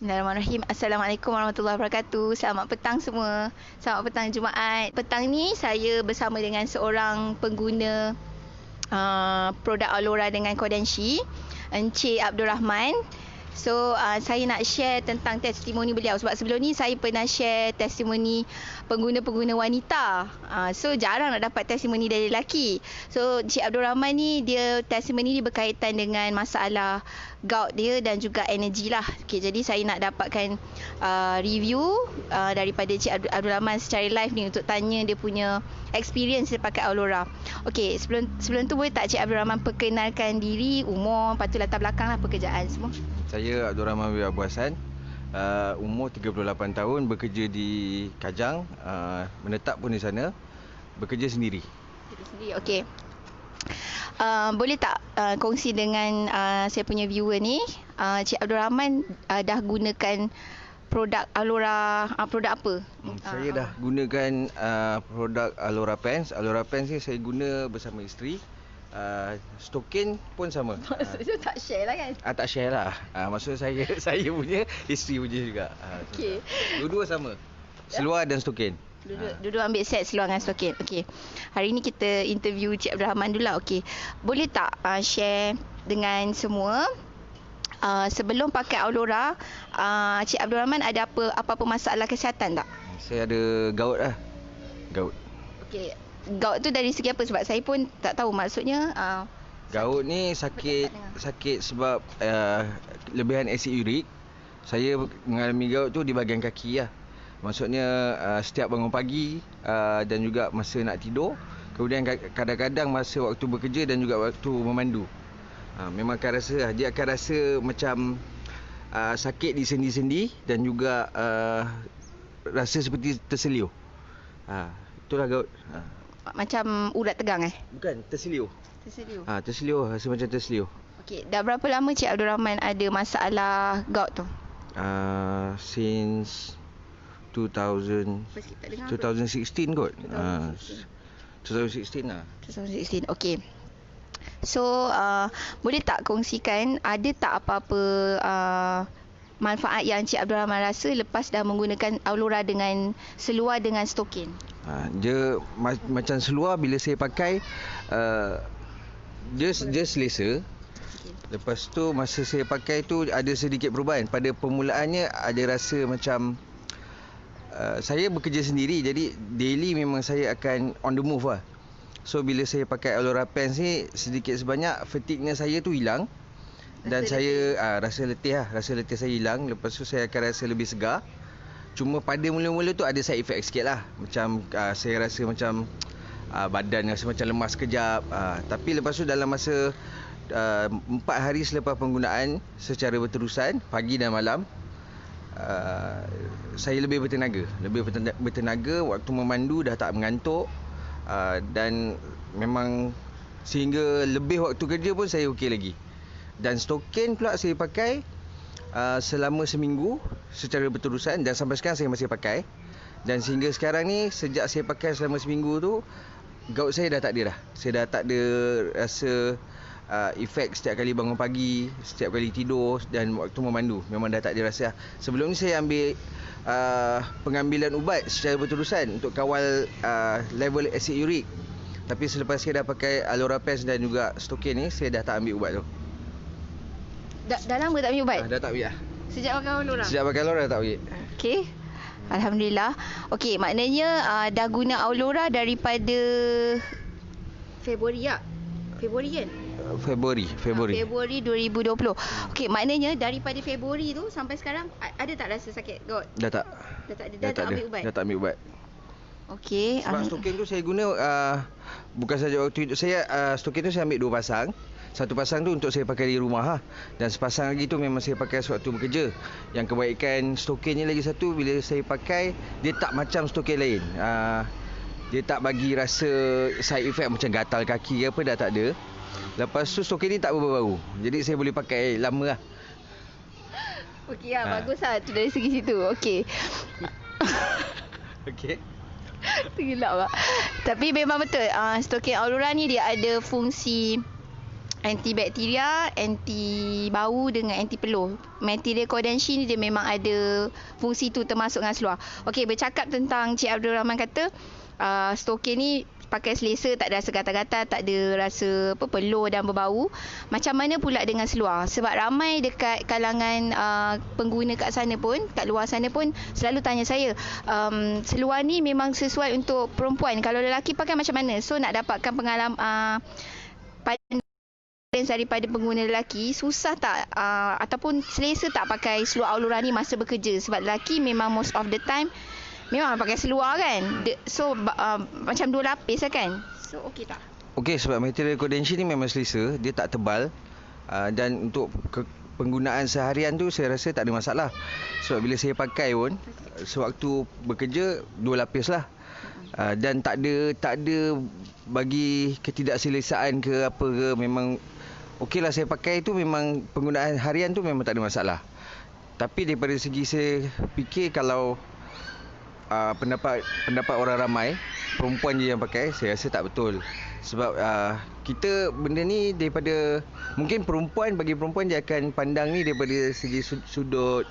Bismillahirrahmanirrahim. Assalamualaikum warahmatullahi wabarakatuh. Selamat petang semua. Selamat petang Jumaat. Petang ni saya bersama dengan seorang pengguna produk Alora dengan Kodenshi, Encik Abdul Rahman. So saya nak share tentang testimoni beliau sebab sebelum ni saya pernah share testimoni pengguna-pengguna wanita. So jarang nak dapat testimoni dari lelaki. So Encik Abdul Rahman ni dia testimoni ni berkaitan dengan masalah gout dia dan juga energi lah. Okay, jadi saya nak dapatkan review daripada Encik Abdul Rahman secara live ni untuk tanya dia punya experience dia pakai Alora. Okay, sebelum tu boleh tak Encik Abdul Rahman perkenalkan diri, umur, lepas tu latar belakang lah, pekerjaan semua. Saya Abdul Rahman bin Abu Hassan, umur 38 tahun, bekerja di Kajang, menetap pun di sana, bekerja sendiri. Okey. Boleh tak kongsi dengan saya punya viewer ni, Cik Abdul Rahman dah gunakan produk Alora, produk apa? Saya dah gunakan produk Alora Pens. Alora Pens ni saya guna bersama isteri. Stokin pun sama. Maksudnya tak share lah kan? Tak share lah. Maksud saya punya, isteri punya juga. Okey. Dua-dua sama. Seluar dan stokin. Dua-dua ambil set seluar dengan stokin. Okey. Hari ni kita interview Cik Abdul Rahman dulu lah. Okey. Boleh tak share dengan semua sebelum pakai Alora, Cik Abdul Rahman ada apa-apa masalah kesihatan tak? Saya ada gout lah. Gout. Okey. Gout tu dari segi apa? Sebab saya pun tak tahu maksudnya. Gout ni sakit sebab lebihan asid urik. Saya mengalami gout tu di bahagian kaki lah. Maksudnya setiap bangun pagi dan juga masa nak tidur. Kemudian kadang-kadang masa waktu bekerja dan juga waktu memandu. Memang dia akan rasa macam sakit di sendi-sendi dan juga rasa seperti terseliu. Itulah gout. Macam urat tegang Bukan, terseliu. Terseliu. Terseliu, rasa macam terseliu. Okey, dah berapa lama Cik Abdul Rahman ada masalah gout tu? Since 2016 kot. 2016 lah. 2016. Okey. So, boleh tak kongsikan ada tak apa-apa manfaat yang Cik Abdul Rahman rasa lepas dah menggunakan Alora dengan seluar dengan stokin? Dia macam seluar bila saya pakai dia selesa. Lepas tu masa saya pakai tu ada sedikit perubahan. Pada permulaannya ada rasa macam saya bekerja sendiri, jadi daily memang saya akan on the move lah. So bila saya pakai Alora Pens ni, sedikit sebanyak fatigue-nya saya tu hilang. Dan saya rasa letih saya hilang. Lepas tu saya akan rasa lebih segar. Cuma pada mula-mula tu ada side effect sikit lah. Macam saya rasa macam badan rasa macam lemas sekejap. Tapi lepas tu dalam masa 4 hari selepas penggunaan secara berterusan, pagi dan malam, saya lebih bertenaga. Waktu memandu dah tak mengantuk. Dan memang sehingga lebih waktu kerja pun saya okey lagi. Dan stokin pula saya pakai selama seminggu secara berterusan dan sampai sekarang saya masih pakai. Dan sehingga sekarang ni, sejak saya pakai selama seminggu tu, gout saya dah tak ada dah. Saya dah tak ada rasa efek setiap kali bangun pagi, setiap kali tidur dan waktu memandu. Memang dah tak ada rasa. Sebelum ni saya ambil pengambilan ubat secara berterusan untuk kawal level asid urik. Tapi selepas saya dah pakai Alora Pens dan juga stokin ni, saya dah tak ambil ubat tu. Dah lama tak ambil ubat? Dah tak ambil lah. Sejak pakai Alora? Sejak pakai Alora dah tak ambil. Okey. Alhamdulillah. Okey, maknanya dah guna Alora daripada Februari kan? Februari 2020. Okey, maknanya daripada Februari tu sampai sekarang ada tak rasa sakit gout? Dah tak. Dah tak ambil ubat? Dah tak ambil ubat. Okey. Sebab stokin tu saya guna bukan saja waktu itu. Saya stokin tu saya ambil 2 pasang. Satu pasang tu untuk saya pakai di rumah lah. Dan sepasang lagi tu memang saya pakai sewaktu bekerja. Yang kebaikan stokin ni lagi satu, bila saya pakai, dia tak macam stokin lain. Dia tak bagi rasa side effect macam gatal kaki ke apa, dah tak ada. Lepas tu stokin ni tak berbau. Jadi saya boleh pakai lama lah. Okey lah, bagus lah tu dari segi situ. Okey. Okey. Tergelak lah. Tapi memang betul, stokin Alora ni dia ada fungsi antibakteria, anti bau dengan anti peluh. Methyl Codenshi ni dia memang ada fungsi tu termasuk dengan seluar. Okey, bercakap tentang Cik Abdul Rahman kata Stokin ni pakai selesa, tak ada rasa gatal-gatal, tak ada rasa peluh dan berbau. Macam mana pula dengan seluar? Sebab ramai dekat kalangan pengguna kat sana pun, kat luar sana pun selalu tanya saya, seluar ni memang sesuai untuk perempuan, kalau lelaki pakai macam mana? So nak dapatkan pengalaman daripada pengguna lelaki, susah tak ataupun selesa tak pakai seluar Aulora ni masa bekerja? Sebab lelaki memang most of the time memang pakai seluar kan. So macam 2 lapis lah kan. So okey tak? Okey, sebab material Codenshi ni memang selesa, dia tak tebal. Dan untuk penggunaan seharian tu saya rasa tak ada masalah. Sebab bila saya pakai pun sewaktu bekerja 2 lapis lah. Dan tak ada bagi ketidakselesaan ke apa ke, memang okeylah saya pakai tu, memang penggunaan harian tu memang tak ada masalah. Tapi daripada segi saya fikir kalau pendapat orang ramai perempuan je yang pakai, saya rasa tak betul. Sebab kita benda ni daripada mungkin bagi perempuan dia akan pandang ni daripada segi sudut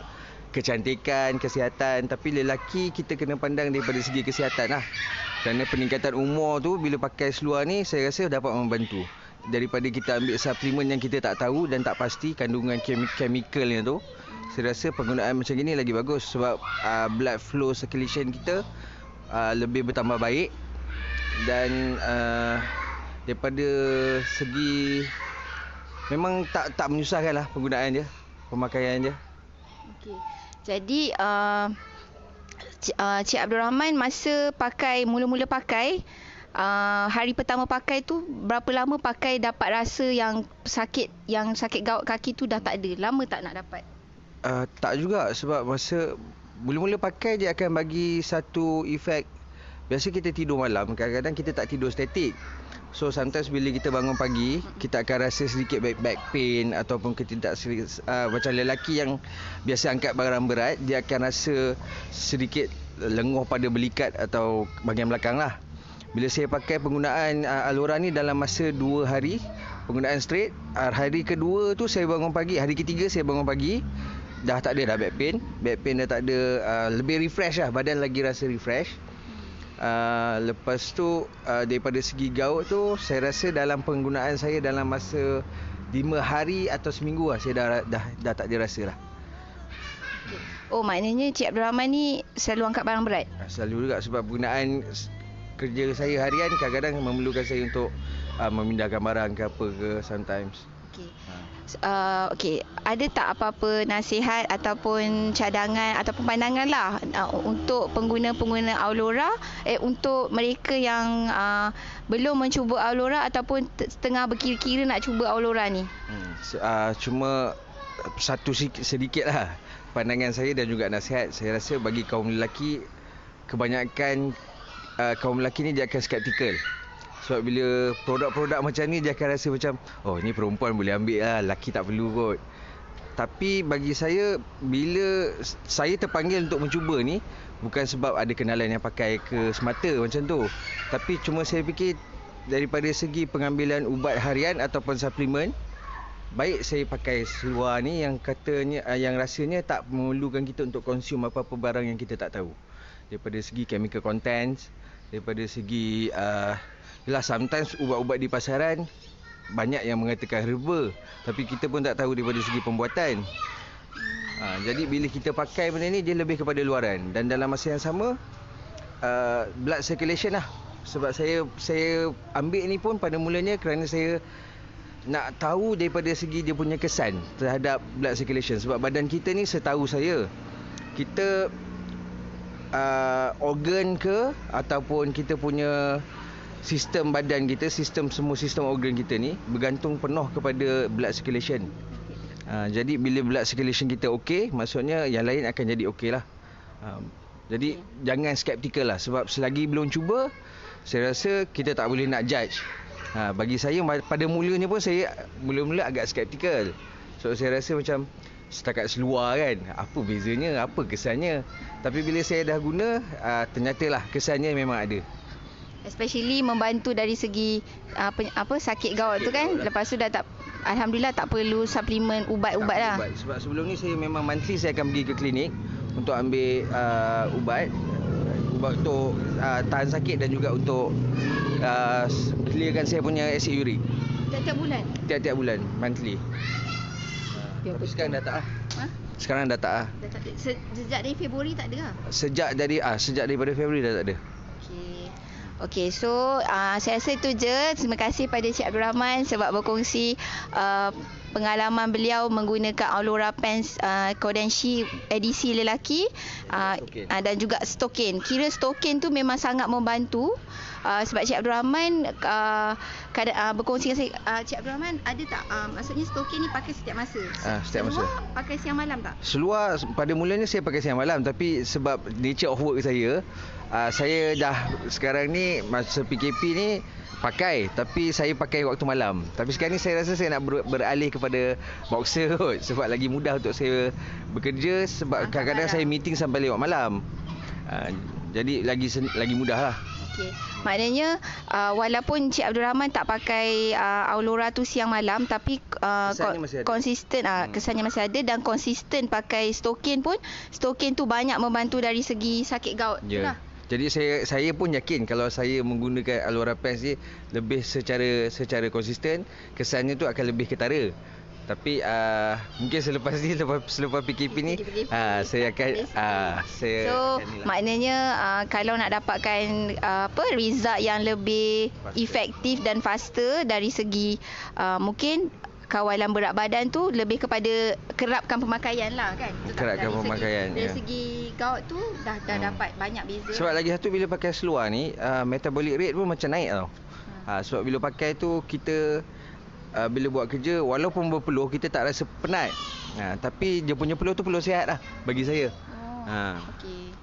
kecantikan, kesihatan, tapi lelaki kita kena pandang daripada segi kesihatan lah. Kerana peningkatan umur tu bila pakai seluar ni saya rasa dapat membantu daripada kita ambil suplemen yang kita tak tahu dan tak pasti kandungan chemicalnya tu. Saya rasa penggunaan macam ni lagi bagus sebab blood flow circulation kita lebih bertambah baik dan daripada segi memang tak menyusahkan lah penggunaan dia, pemakaian dia. Okey. Jadi Cik Abdul Rahman masa mula-mula pakai, hari pertama pakai tu berapa lama pakai dapat rasa yang sakit gaut kaki tu dah tak ada? Lama tak nak dapat? Tak juga, sebab masa mula-mula pakai dia akan bagi satu efek. Biasa kita tidur malam, kadang-kadang kita tak tidur statik. So sometimes bila kita bangun pagi, kita akan rasa sedikit back pain ataupun macam lelaki yang biasa angkat barang berat, dia akan rasa sedikit lenguh pada belikat atau bahagian belakang lah. Bila saya pakai penggunaan Aulora ni dalam masa 2 hari penggunaan straight, hari kedua tu saya bangun pagi, hari ketiga saya bangun pagi dah tak ada dah back pain dah tak ada, lebih refresh lah, badan lagi rasa refresh. Lepas tu daripada segi gaut tu saya rasa dalam penggunaan saya dalam masa 5 hari atau seminggu lah, saya dah tak ada rasa lah. Oh, maknanya Cik Abdul Rahman ni selalu angkat barang berat? Selalu juga, sebab penggunaan kerja saya harian kadang-kadang memerlukan saya untuk memindahkan barang ke apa ke sometimes. Okey. Okey, ada tak apa-apa nasihat ataupun cadangan ataupun pandangan lah untuk pengguna-pengguna Aulora, untuk mereka yang belum mencuba Aulora ataupun tengah berkira-kira nak cuba Aulora ni? Cuma satu sedikit lah pandangan saya dan juga nasihat. Saya rasa bagi kaum lelaki, kebanyakan kaum lelaki ni dia akan skeptikal. Sebab bila produk-produk macam ni dia akan rasa macam, oh ni perempuan boleh ambil lah, lelaki tak perlu kot. Tapi bagi saya, bila saya terpanggil untuk mencuba ni, bukan sebab ada kenalan yang pakai ke semata macam tu, tapi cuma saya fikir daripada segi pengambilan ubat harian ataupun suplemen, baik saya pakai seluar ni yang katanya, yang rasanya tak memerlukan kita untuk konsum apa-apa barang yang kita tak tahu. Daripada segi chemical contents, daripada segi yelah, sometimes ubat-ubat di pasaran banyak yang mengatakan herba, tapi kita pun tak tahu daripada segi pembuatan. Jadi bila kita pakai benda ni, dia lebih kepada luaran. Dan dalam masa yang sama, blood circulation lah. Sebab saya ambil ni pun pada mulanya kerana saya nak tahu daripada segi dia punya kesan terhadap blood circulation. Sebab badan kita ni, setahu saya, kita organ ke ataupun kita punya sistem badan kita, semua sistem organ kita ni bergantung penuh kepada blood circulation. Jadi bila blood circulation kita okey, maksudnya yang lain akan jadi okey lah. Jadi jangan skeptikal lah, sebab selagi belum cuba, saya rasa kita tak boleh nak judge. Bagi saya pada mulanya pun saya mula-mula agak skeptikal. So saya rasa macam setakat seluar kan, apa bezanya, apa kesannya. Tapi bila saya dah guna, ternyatalah kesannya memang ada. Especially membantu dari segi sakit gaut tu kan. Lepas tu dah tak Alhamdulillah tak perlu suplemen ubat-ubat lah. Ubat. Sebab sebelum ni saya memang monthly saya akan pergi ke klinik untuk ambil ubat untuk tahan sakit dan juga untuk clearkan saya punya acid uric. Tiap-tiap bulan? Tiap-tiap bulan, monthly. Tapi sekarang dah tak lah. Sekarang dah tak lah. Sejak dari Februari tak ada lah? Sejak daripada Februari dah tak ada. Okey, so saya rasa itu je. Terima kasih pada Cik Abdul Rahman sebab berkongsi pengalaman beliau menggunakan Aulora Pens Kodenshi edisi lelaki dan juga Stokin. Kira Stokin tu memang sangat membantu sebab Cik Abdul Rahman berkongsi dengan saya. Cik Abdul Rahman ada tak maksudnya Stokin ni pakai setiap masa? Setiap masa. Pakai siang malam tak? Seluar pada mulanya saya pakai siang malam, tapi sebab nature of work saya dah sekarang ni masa PKP ni pakai, tapi saya pakai waktu malam. Tapi sekarang ni saya rasa saya nak beralih kepada boxer kot, sebab lagi mudah untuk saya bekerja, sebab kadang-kadang saya meeting sampai lewat malam. Jadi lagi mudah lah. Okey. Maknanya walaupun Cik Abdul Rahman tak pakai Aulora tu siang malam, tapi konsisten kesannya masih ada, dan konsisten pakai Stokin pun. Stokin tu banyak membantu dari segi sakit gout. Ya. Jadi saya pun yakin kalau saya menggunakan Aulora Pens ni lebih secara konsisten, kesannya tu akan lebih ketara. Tapi mungkin selepas PKP ni saya akan maknanya kalau nak dapatkan result yang lebih efektif dan faster dari segi mungkin kawalan berat badan tu lebih kepada kerapkan pemakaian lah kan. Kerapkan pemakaian. Dari segi gout tu dah dapat banyak beza. Sebab lagi satu, bila pakai seluar ni metabolic rate pun macam naik tau. Sebab bila pakai tu kita bila buat kerja walaupun berpeluh kita tak rasa penat. Tapi dia punya peluh tu peluh sihat lah bagi saya. Okey.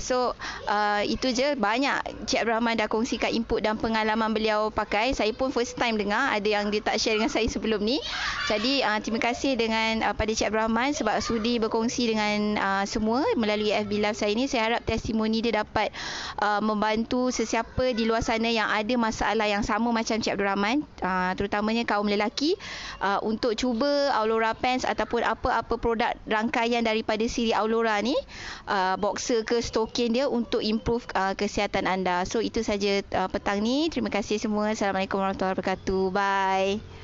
So itu je. Banyak Cik Abdul Rahman dah kongsikan input dan pengalaman beliau pakai. Saya pun first time dengar, ada yang dia tak share dengan saya sebelum ni. Jadi terima kasih dengan pada Cik Abdul Rahman sebab sudi berkongsi dengan semua melalui FB Live saya ni. Saya harap testimoni dia dapat membantu sesiapa di luar sana yang ada masalah yang sama macam Cik Abdul Rahman, terutamanya kaum lelaki, untuk cuba Aulora Pens ataupun apa-apa produk rangkaian daripada siri Aulora ni, boxer ke Stokin dia, untuk improve kesihatan anda. So itu saja petang ni. Terima kasih semua. Assalamualaikum warahmatullahi wabarakatuh. Bye.